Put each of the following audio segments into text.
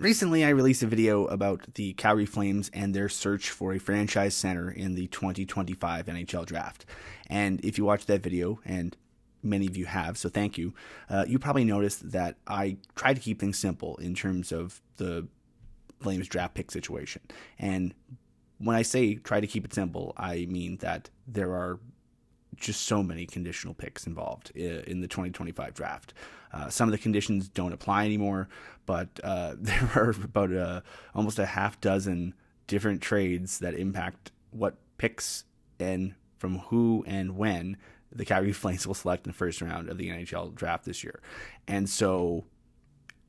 Recently, I released a video about the Calgary Flames and their search for a franchise center in the 2025 NHL Draft. And if you watched that video, and many of you have, so thank you, you probably noticed that I tried to keep things simple in terms of the Flames draft pick situation. And when I say try to keep it simple, I mean that there are just so many conditional picks involved in the 2025 draft. Some of the conditions don't apply anymore, but there are about almost a half dozen different trades that impact what picks and from who and when the Calgary Flames will select in the first round of the NHL draft this year. And so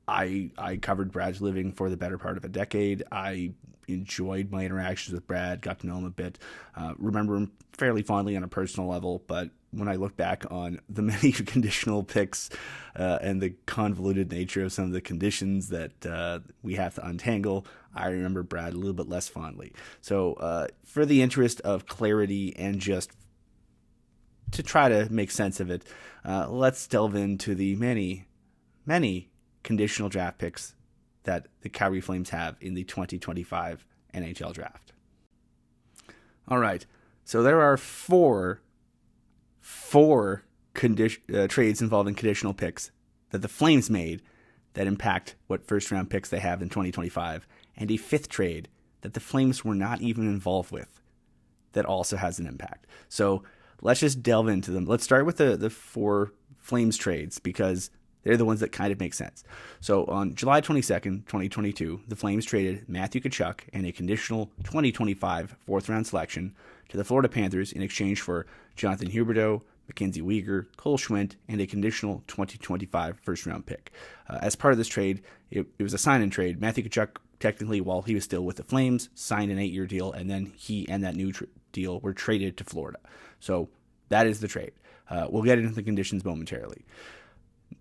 I covered Brad's living for the better part of a decade. I enjoyed my interactions with Brad, got to know him a bit, remember him fairly fondly on a personal level, but when I look back on the many conditional picks and the convoluted nature of some of the conditions that we have to untangle, I remember Brad a little bit less fondly. So for the interest of clarity and just to try to make sense of it, let's delve into the many conditional draft picks that the Calgary Flames have in the 2025 NHL Draft. All right, so there are four trades involving conditional picks that the Flames made that impact what first-round picks they have in 2025, and a fifth trade that the Flames were not even involved with that also has an impact. So let's just delve into them. Let's start with the four Flames trades because they're the ones that kind of make sense. So on July 22nd, 2022, the Flames traded Matthew Tkachuk and a conditional 2025 fourth-round selection to the Florida Panthers in exchange for Jonathan Huberdeau, Mackenzie Weegar, Cole Schwindt, and a conditional 2025 first-round pick. As part of this trade, it was a sign-in trade. Matthew Tkachuk, technically, while he was still with the Flames, signed an 8-year deal, and then he and that new deal were traded to Florida. So that is the trade. We'll get into the conditions momentarily.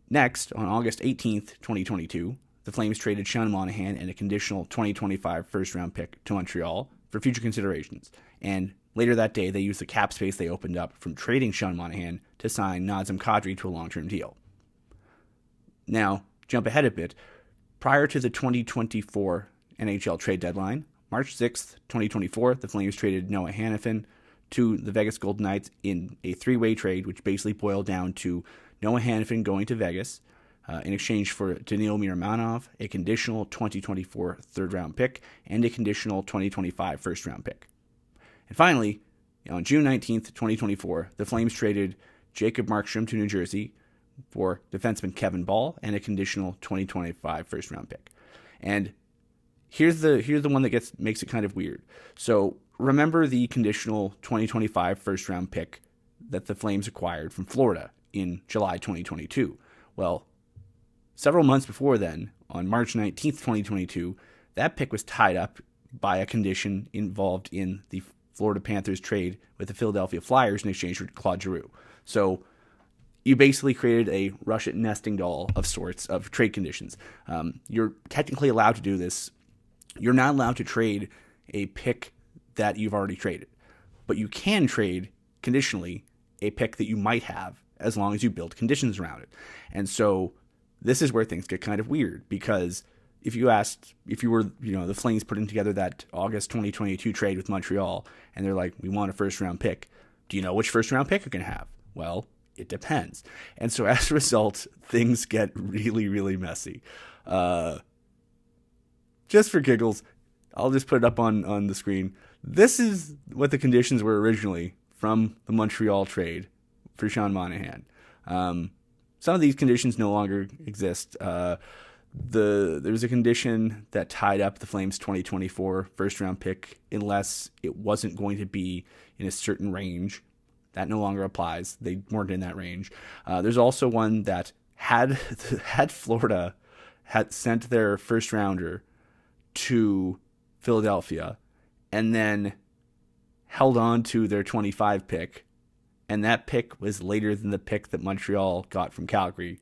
Next, on August 18th, 2022, the Flames traded Sean Monahan and a conditional 2025 first-round pick to Montreal for future considerations. And later that day, they used the cap space they opened up from trading Sean Monahan to sign Nazem Kadri to a long-term deal. Now, jump ahead a bit. Prior to the 2024 NHL trade deadline, March 6th, 2024, the Flames traded Noah Hanifin to the Vegas Golden Knights in a three-way trade, which basically boiled down to Noah Hanifin going to Vegas in exchange for Danil Miramanov, a conditional 2024 third-round pick, and a conditional 2025 first-round pick. And finally, on June 19th, 2024, the Flames traded Jacob Markstrom to New Jersey for defenseman Kevin Ball and a conditional 2025 first-round pick. And here's the one that makes it kind of weird. So remember the conditional 2025 first-round pick that the Flames acquired from Florida in July 2022. Well, several months before then, on March 19th, 2022, that pick was tied up by a condition involved in the Florida Panthers trade with the Philadelphia Flyers in exchange for Claude Giroux. So you basically created a Russian nesting doll of sorts of trade conditions. You're technically allowed to do this. You're not allowed to trade a pick that you've already traded, but you can trade conditionally a pick that you might have as long as you build conditions around it. And so this is where things get kind of weird, because if you were, the Flames putting together that August 2022 trade with Montreal, and they're like, we want a first-round pick. Do you know which first-round pick you're going to have? Well, it depends. And so as a result, things get really, really messy. Just for giggles, I'll just put it up on the screen. This is what the conditions were originally from the Montreal trade for Sean Monahan. Some of these conditions no longer exist. There was a condition that tied up the Flames' 2024 first-round pick unless it wasn't going to be in a certain range. That no longer applies. They weren't in that range. There's also one that had Florida had sent their first-rounder to Philadelphia and then held on to their 25 pick, and that pick was later than the pick that Montreal got from Calgary,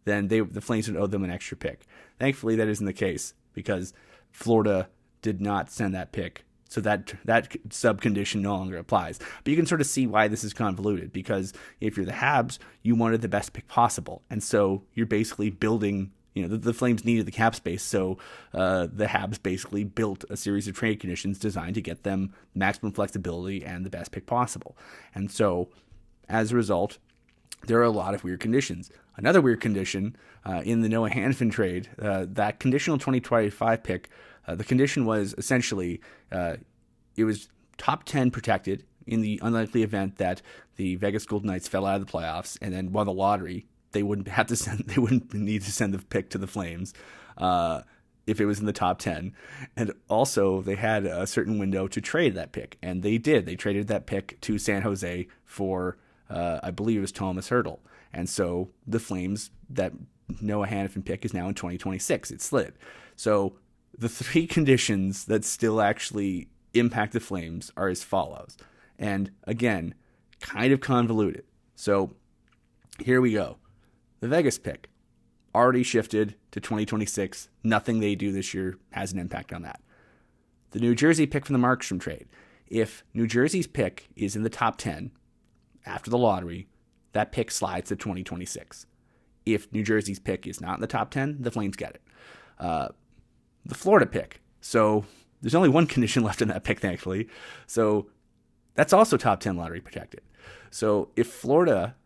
then the Flames would owe them an extra pick. Thankfully, that isn't the case because Florida did not send that pick, so that sub-condition no longer applies. But you can sort of see why this is convoluted, because if you're the Habs, you wanted the best pick possible, and so you're basically building The Flames needed the cap space, so the Habs basically built a series of trade conditions designed to get them maximum flexibility and the best pick possible. And so, as a result, there are a lot of weird conditions. Another weird condition in the Noah Hanifin trade, that conditional 2025 pick, the condition was essentially it was top 10 protected in the unlikely event that the Vegas Golden Knights fell out of the playoffs and then won the lottery. They wouldn't need to send the pick to the Flames if it was in the top 10. And also, they had a certain window to trade that pick, and they did. They traded that pick to San Jose for, I believe it was Thomas Hertl. And so the Flames, that Noah Hanifin pick is now in 2026. It slid. So the three conditions that still actually impact the Flames are as follows. And again, kind of convoluted. So here we go. The Vegas pick already shifted to 2026. Nothing they do this year has an impact on that. The New Jersey pick from the Markstrom trade. If New Jersey's pick is in the top 10 after the lottery, that pick slides to 2026. If New Jersey's pick is not in the top 10, the Flames get it. The Florida pick. So there's only one condition left in that pick, thankfully. So that's also top 10 lottery protected. So if Florida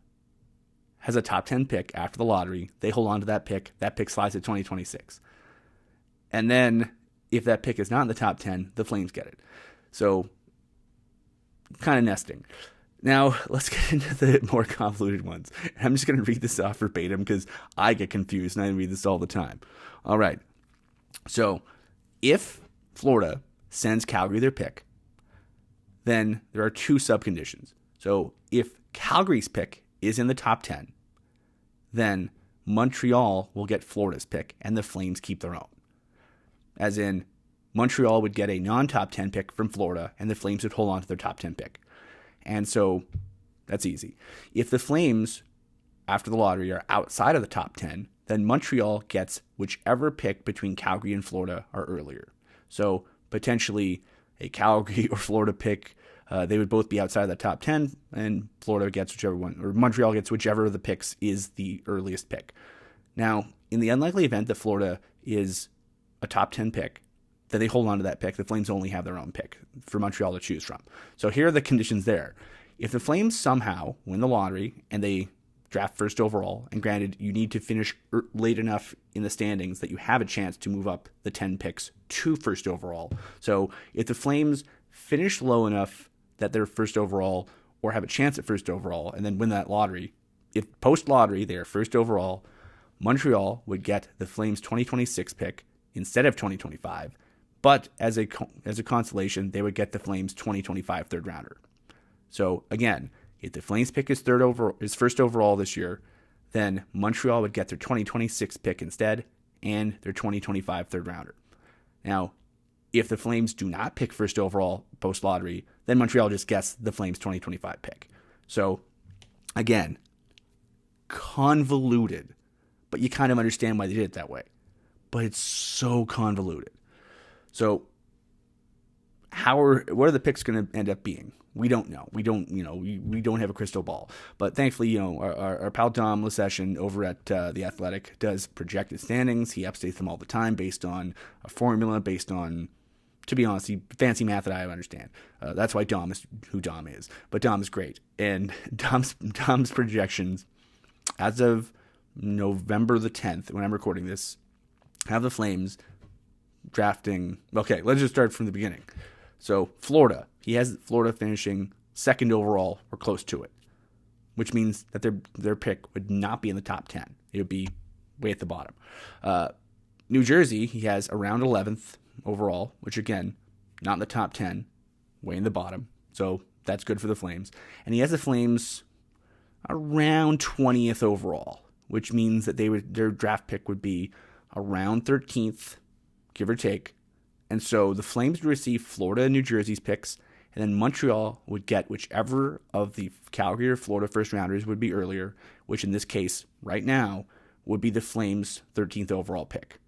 has a top 10 pick after the lottery, they hold on to that pick slides to 2026. And then if that pick is not in the top 10, the Flames get it. So kind of nesting. Now, let's get into the more convoluted ones. I'm just going to read this off verbatim because I get confused and I read this all the time. All right. So if Florida sends Calgary their pick, then there are two subconditions. So if Calgary's pick is in the top 10, then Montreal will get Florida's pick and the Flames keep their own. As in, Montreal would get a non-top 10 pick from Florida and the Flames would hold on to their top 10 pick. And so that's easy. If the Flames, after the lottery, are outside of the top 10, then Montreal gets whichever pick between Calgary and Florida are earlier. So potentially a Calgary or Florida pick, they would both be outside of the top 10, and Florida gets whichever one, or Montreal gets whichever of the picks is the earliest pick. Now, in the unlikely event that Florida is a top 10 pick, then they hold on to that pick. The Flames only have their own pick for Montreal to choose from. So here are the conditions there. If the Flames somehow win the lottery and they draft first overall, and granted, you need to finish late enough in the standings that you have a chance to move up the 10 picks to first overall. So if the Flames finish low enough that they're first overall or have a chance at first overall and then win that lottery, if post-lottery they are first overall, Montreal would get the Flames 2026 pick instead of 2025. But as a consolation, they would get the Flames 2025 third rounder. So again, if the Flames pick is first overall this year, then Montreal would get their 2026 pick instead and their 2025 third rounder. Now, if the Flames do not pick first overall post lottery, then Montreal just gets the Flames 2025 pick. So again, convoluted, but you kind of understand why they did it that way. But it's so convoluted. So what are the picks going to end up being? We don't know. We don't have a crystal ball. But thankfully, our pal Dom Lesession over at The Athletic does projected standings. He updates them all the time based on a formula, based on, to be honest, fancy math that I understand. That's why Dom is who Dom is. But Dom is great. And Dom's projections, as of November the 10th, when I'm recording this, have the Flames drafting. Okay, let's just start from the beginning. So Florida, he has Florida finishing second overall or close to it, which means that their pick would not be in the top 10. It would be way at the bottom. New Jersey, he has around 11th overall, which again, not in the top 10, way in the bottom. So that's good for the Flames. And he has the Flames around 20th overall, which means that their draft pick would be around 13th, give or take. And so the Flames would receive Florida and New Jersey's picks, and then Montreal would get whichever of the Calgary or Florida first rounders would be earlier, which in this case, right now, would be the Flames' 13th overall pick.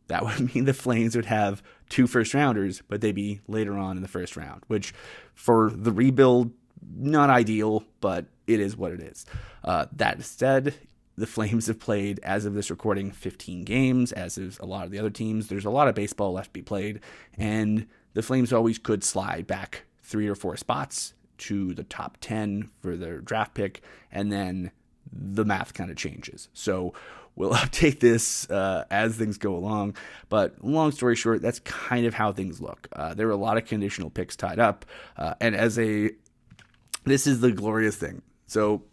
That would mean the Flames would have 2 first rounders, but they'd be later on in the first round, which for the rebuild, not ideal, but it is what it is. That said, the Flames have played, as of this recording, 15 games, as is a lot of the other teams. There's a lot of baseball left to be played, and the Flames always could slide back 3 or 4 spots to the top 10 for their draft pick, and then the math kind of changes. So we'll update this as things go along, but long story short, that's kind of how things look. There are a lot of conditional picks tied up, and this is the glorious thing. So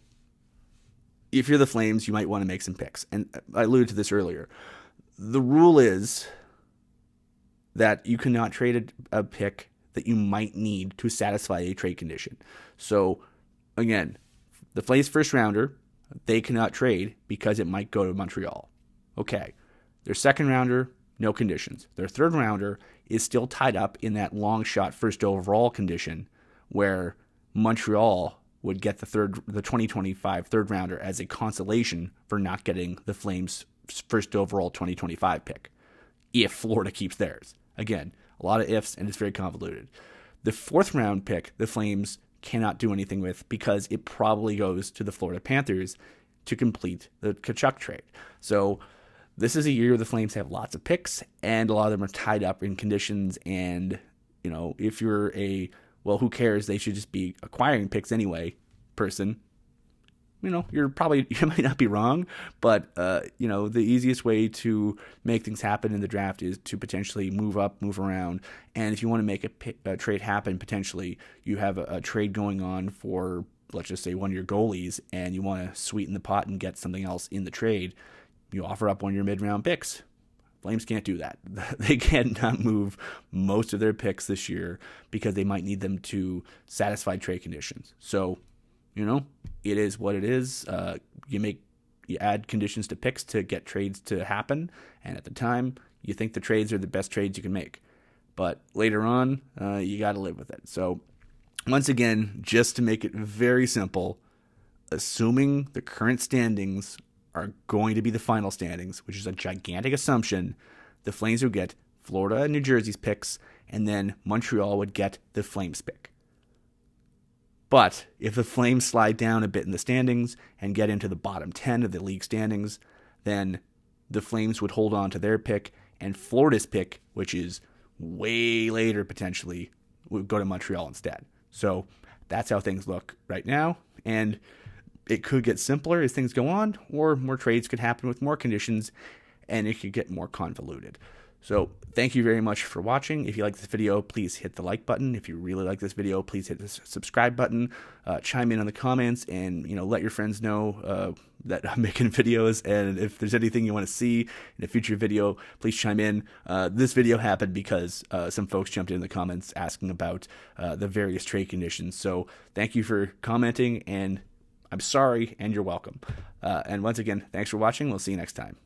if you're the Flames, you might want to make some picks. And I alluded to this earlier. The rule is that you cannot trade a pick that you might need to satisfy a trade condition. So, again, the Flames first rounder, they cannot trade because it might go to Montreal. Okay. Their second rounder, no conditions. Their third rounder is still tied up in that long shot first overall condition where Montreal would get the 2025 third rounder as a consolation for not getting the Flames' first overall 2025 pick if Florida keeps theirs. Again, a lot of ifs, and it's very convoluted. The fourth round pick, the Flames cannot do anything with because it probably goes to the Florida Panthers to complete the Tkachuk trade. So this is a year where the Flames have lots of picks, and a lot of them are tied up in conditions. And, if you're who cares? They should just be acquiring picks anyway person. You might not be wrong, but, the easiest way to make things happen in the draft is to potentially move up, move around. And if you want to make a trade happen, potentially you have a trade going on for, let's just say, one of your goalies, and you want to sweeten the pot and get something else in the trade, you offer up one of your mid-round picks. Flames can't do that. They cannot move most of their picks this year because they might need them to satisfy trade conditions. So, it is what it is. You add conditions to picks to get trades to happen, and at the time, you think the trades are the best trades you can make. But later on, you got to live with it. So, once again, just to make it very simple, assuming the current standings are going to be the final standings, which is a gigantic assumption, the Flames would get Florida and New Jersey's picks, and then Montreal would get the Flames pick. But if the Flames slide down a bit in the standings and get into the bottom 10 of the league standings, then the Flames would hold on to their pick, and Florida's pick, which is way later potentially, would go to Montreal instead. So that's how things look right now, and it could get simpler as things go on, or more trades could happen with more conditions, and it could get more convoluted. So thank you very much for watching. If you like this video, please hit the like button. If you really like this video, please hit the subscribe button. Chime in on the comments, and let your friends know that I'm making videos. And if there's anything you want to see in a future video, please chime in. This video happened because some folks jumped in the comments asking about the various trade conditions. So thank you for commenting, and I'm sorry, and you're welcome. And once again, thanks for watching. We'll see you next time.